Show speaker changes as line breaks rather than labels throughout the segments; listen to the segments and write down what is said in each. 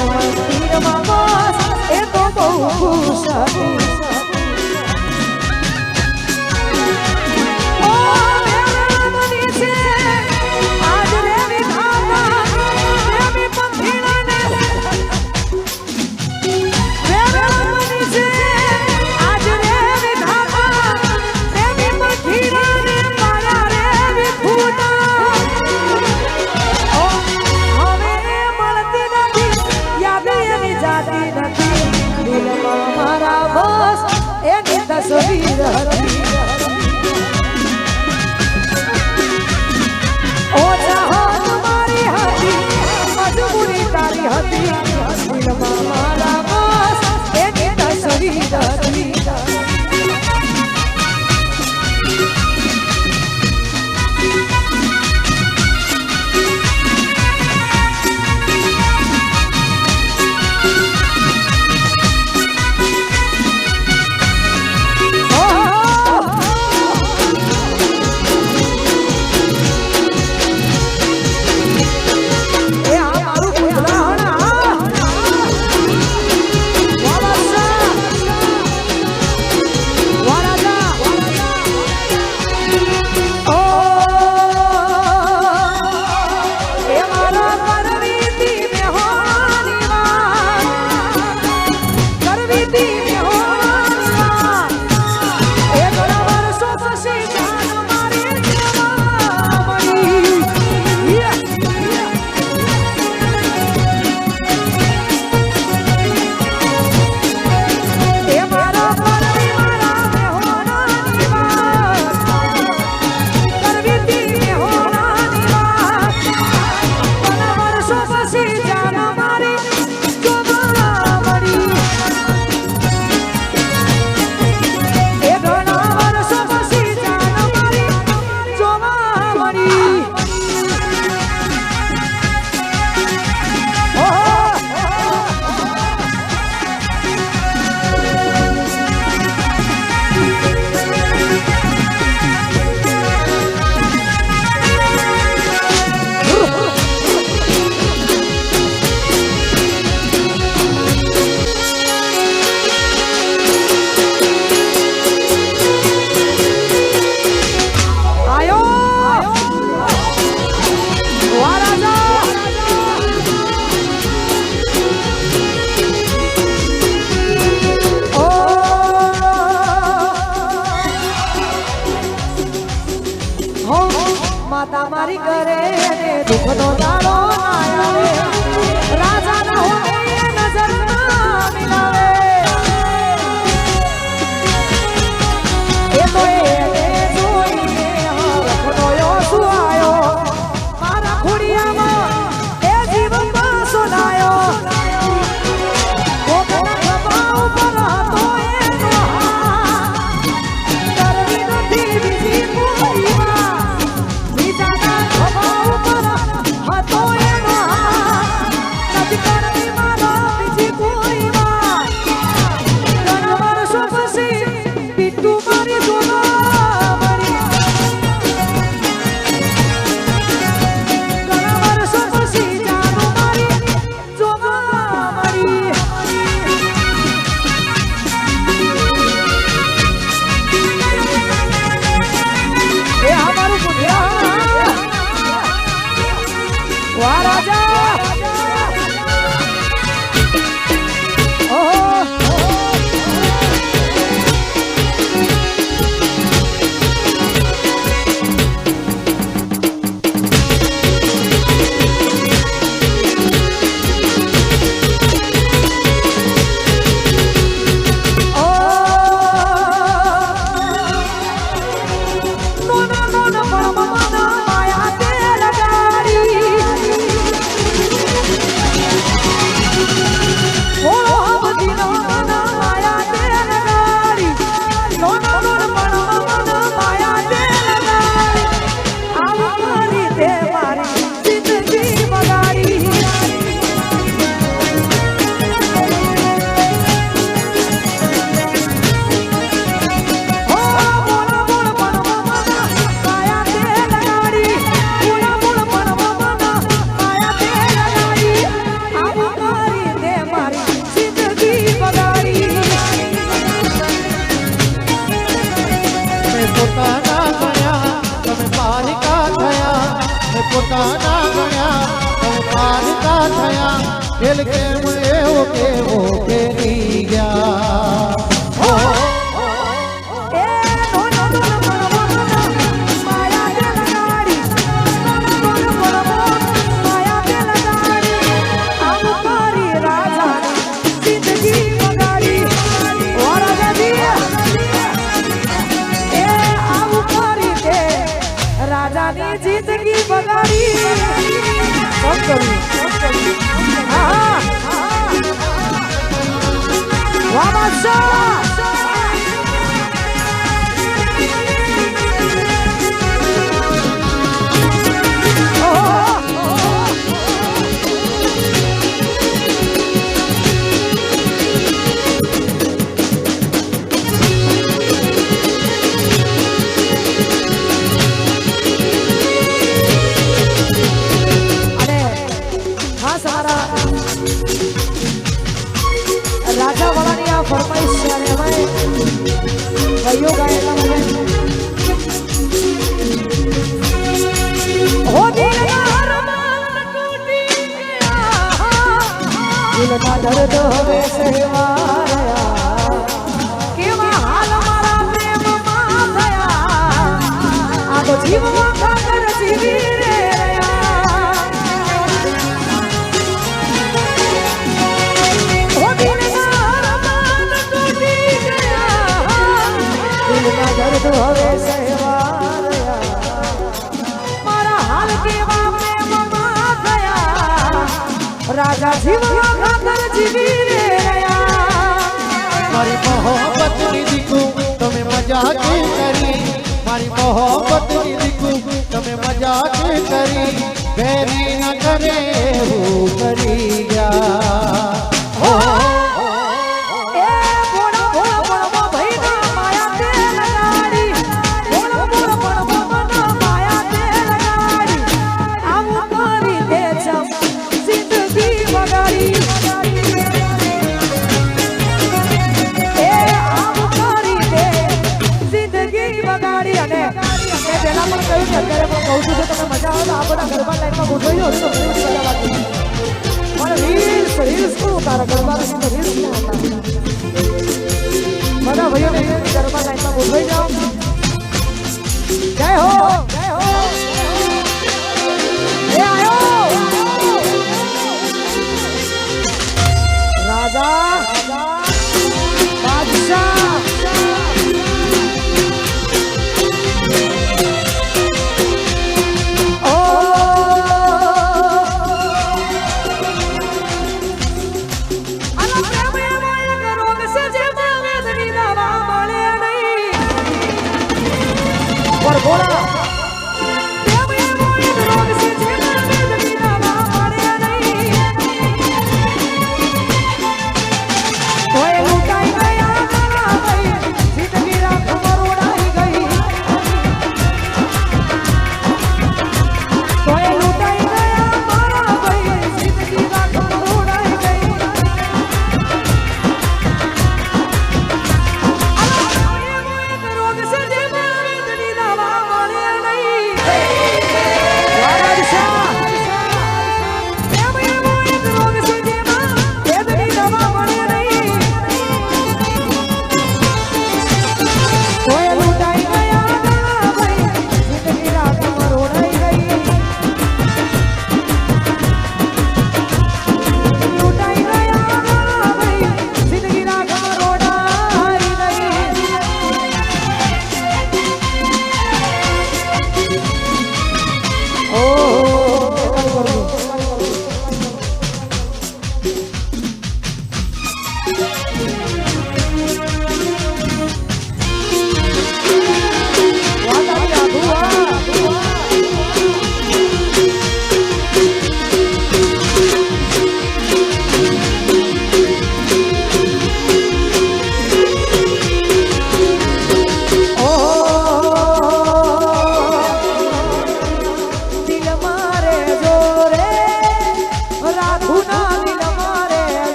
મંદિરમાં બસ એ તો બહુ ખુશ હતી. ઓછા હોત મારી હતી, મજબૂરી તારી હતી, દિલમાં મારા બસ એની તસવીર હતી. માતા મારી કરે અને દુઃખનો દાડો આવે, રાજાના હોય નજર ના મિલાવે. એ તો એને જોઈને હરખનો ઓછું આવ્યો, મારા ખોડિયામાં એ જીવનમાં સોનાયો. પોતાના ખભા ઉપર હતો એનો હાથ, કરવી નથી બીજી કોઈમાં. તું મારી
કાના ગણ્યા પારકા થયા ખેલ કેમ એવો કેવો કેરી ગયા
એ નો નો નો માયા તે લગાડી માયા તે લગાડી આમ કરી રાજાની જિંદગી બગાડી ઓ રાજાજી એ આમ કરી તે રાજાની જિંદગી બગાડી હા વાહ બાદશાહ राजा वाला आ फरमाइश है हमारे भाइयों गायला मुझे हो दिल का अरमान टूटी गया दिल का दर्द होवे सहवाया केवा हाल मारा प्रेम માં થયા આ તો જીવવા ખાતર જીવી રે दर्द होवे सहवाया मारा हाल केवा प्रेमમાં થયા राजा जीवा खातर जीवी रे
મારી મોહબ્બતની દીકુ તમે મજાક કરી મારી મોહબ્બતની દીકુ તમે મજાક કરી બેરી ન કરે એવું કરી ગયા
બધા ભાઈઓ ગરબા લાઈનમાં ગોઠવાઈ જાઓ જય હો એ આયો રાજા બાદશાહ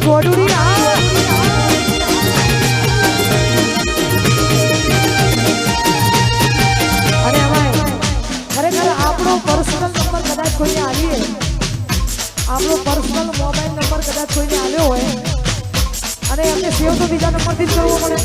ગોડુડી આ અને અમાય ખરેખર આપણો પર્સનલ નંબર કદાચ કોઈને આલીએ આપણો પર્સનલ મોબાઈલ નંબર કદાચ કોઈને આલ્યો હોય અને એમને સેવ તો બીજા નંબરથી જ કરવો પડે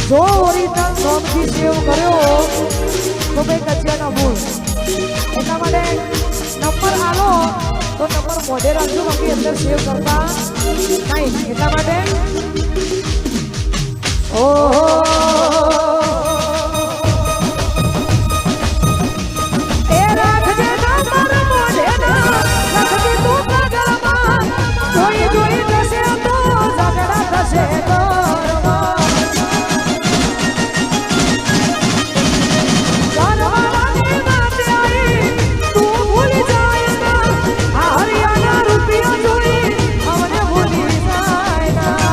જો ઓરિજિનલ નોમથી સેવ કર્યો તો ભાઈ કચિયાના ભૂલ એટલા માટે નંબર આલો તો નંબર મોઢે રાખજો બાકી અંદર સેવ કરતા નહીં એટલા માટે ઓહો એ રાખજે નંબર મોઢે ના રાખજે તું કાગળમાં જોઈ જોઈ જશે તો ઝઘડા થશે ઘરમાં ઘરવાળાની વાતે આવી તું ભૂલી જાય ના આ હરિયાના રૂપિયા જોઈ અમને ભૂલી જાય ના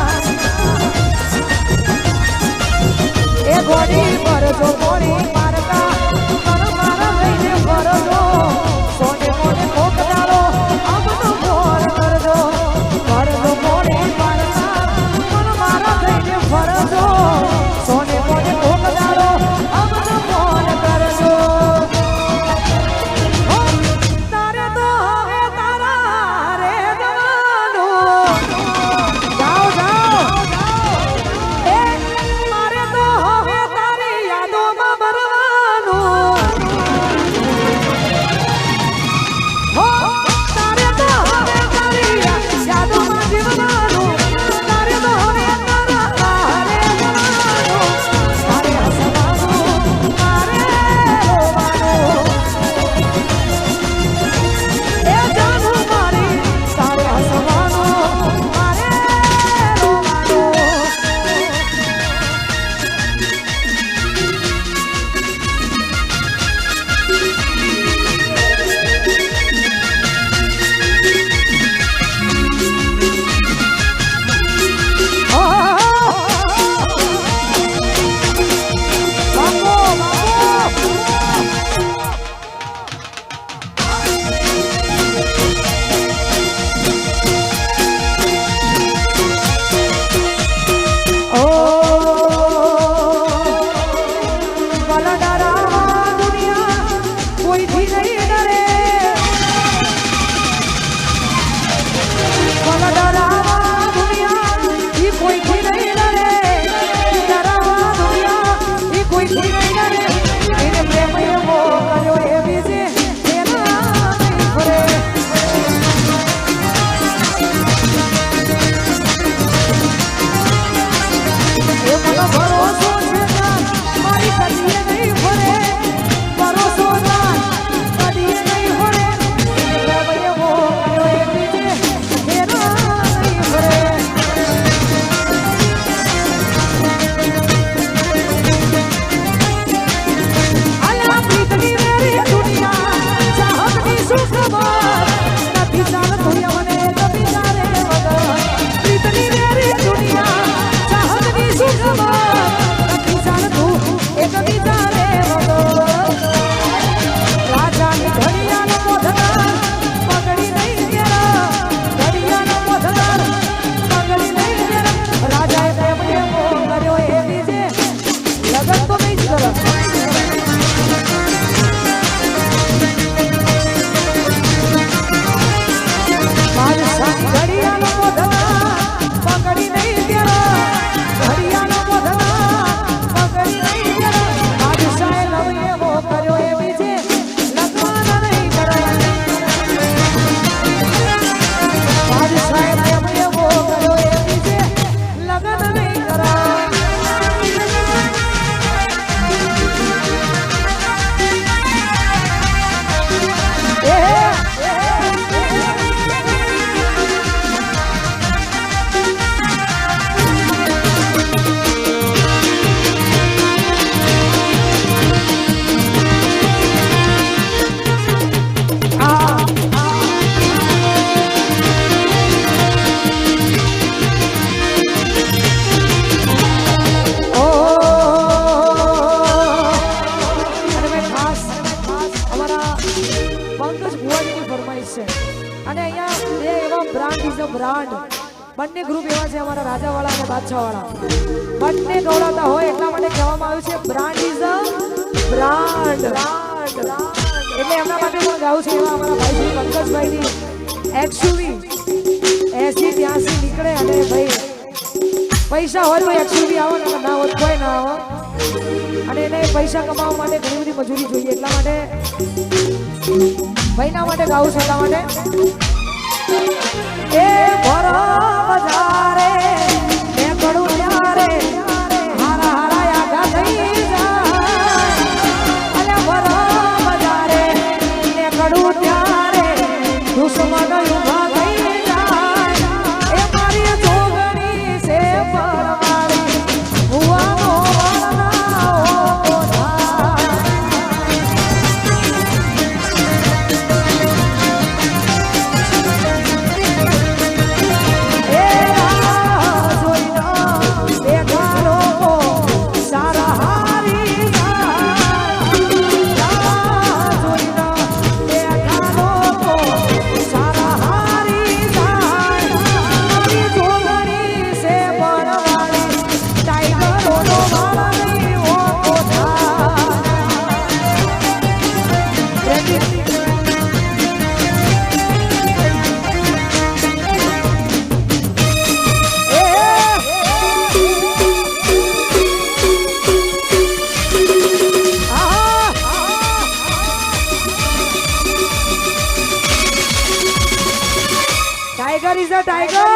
બંને ગ્રુપ એવા છે અમારા રાજાવાળા અને બાદશાહવાળા બંને ગૌરવતા હોય એટલા માટે કહેવામાં આવ્યું છે બ્રાન્ડ ઇઝ અ બ્રાન્ડ એટલે એમના માટે પણ ગાવું છે એવા અમારા ભાઈ શ્રી પંકજભાઈની એક્સયુવી 80-83 નીકળે અને ભાઈ પૈસા હોય તો એક્સયુવી આવો ને ના હોય કોઈ ના આવો અને એને પૈસા કમાવા માટે ઘણી બધી મજૂરી જોઈએ એટલા માટે ભાઈના માટે ગાવું છે એટલા માટે એ ભરા બજારે એ કડું ત્યારે હારા હારા યાગા થઈ જાય અલે ભરા બજારે એ કડું ત્યારે દુશ્મન ઉભા થઈ જાય એ મારી જોગણી છે પરવાળી હુવાનો Tiger is a tiger.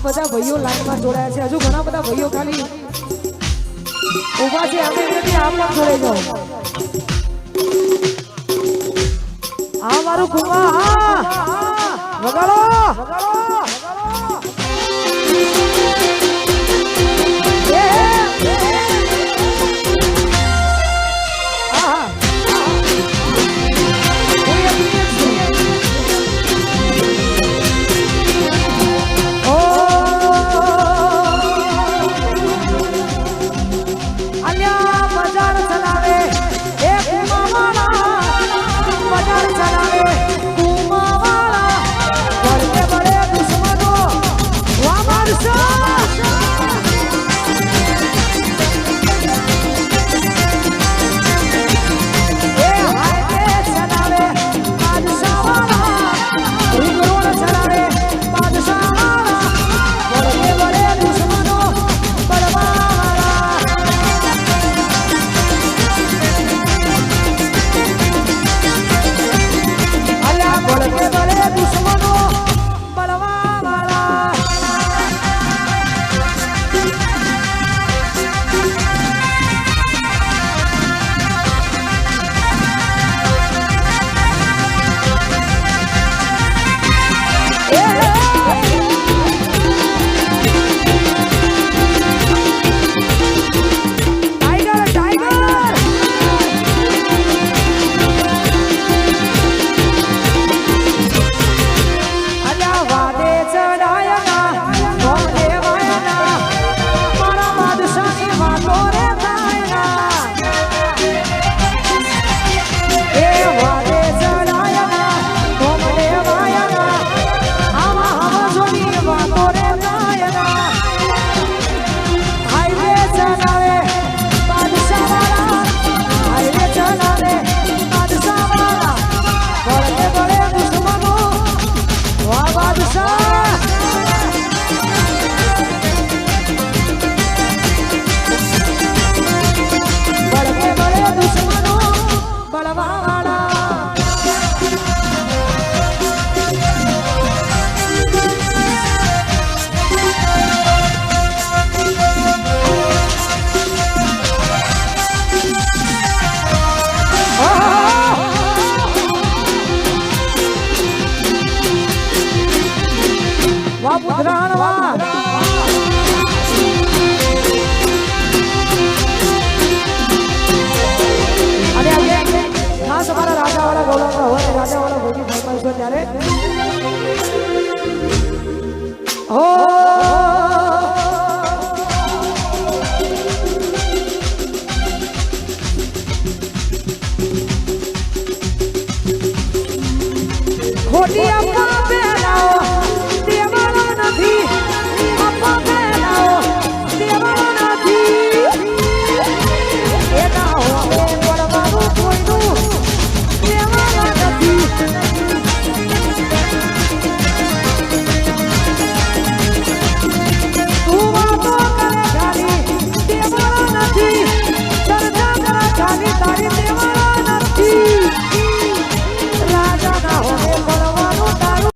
બધા ભાઈઓ લાઈનમાં જોડાયા છે હજુ ઘણા બધા ભાઈઓ ખાલી ઊભા છે અમે નથી આપ પણ જોડે જાઓ આ મારું કુવા વગાડો બજાર ચલાવે કુમાવાળા ત્યારે ઓ ખોટી અફવા